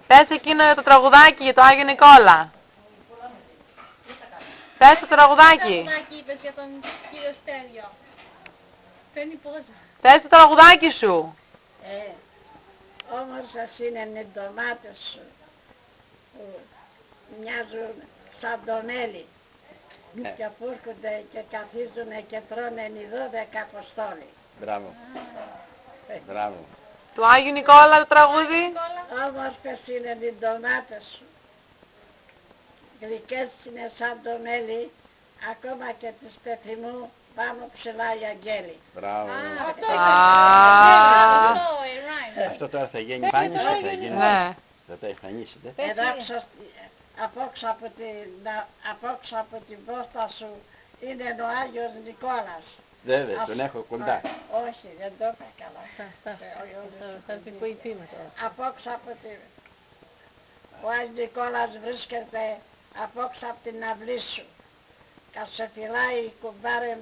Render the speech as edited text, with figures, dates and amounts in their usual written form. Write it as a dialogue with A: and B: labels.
A: Πες εκείνο το τραγουδάκι για το Άγιο Νικόλα. Πες το τραγουδάκι.
B: Τι τραγουδάκι είπες για τον κύριο Στέλιο? Παίρνει πόζα.
A: Πες το τραγουδάκι σου.
C: Όμορφες είναι οι ντομάτες σου που μοιάζουν σαν το μέλι και που έρχονται και καθίζουν και τρώνε οι 12 Αποστόλοι.
D: Μπράβο. Μπράβο.
A: Του Άγιου Νικόλα το τραγούδι.
C: Όμορφες είναι οι ντομάτες σου, γλυκές είναι σαν το μέλι, ακόμα και της πεθυμού πάνω ψηλά οι αγγέλοι.
D: Μπράβο.
B: Αυτό
A: Α.
B: ήταν. Αυτό, rhyme.
D: Αυτό τώρα θα γίνει φάνηση, θα γίνει.
A: Ναι.
D: Θα τα εμφανίσετε.
C: Εδώ απόξω από την πόρτα σου είναι ο Άγιος Νικόλας.
D: Βέβαια, τον έχω κοντά.
C: Όχι, δεν το είπα καλά.
B: Θα πει που είπε τώρα.
C: Απόξω από την... Ο Άγιος Νικόλας βρίσκεται απόξω από την αυλή σου. Κα σε φυλάει κουμπάρε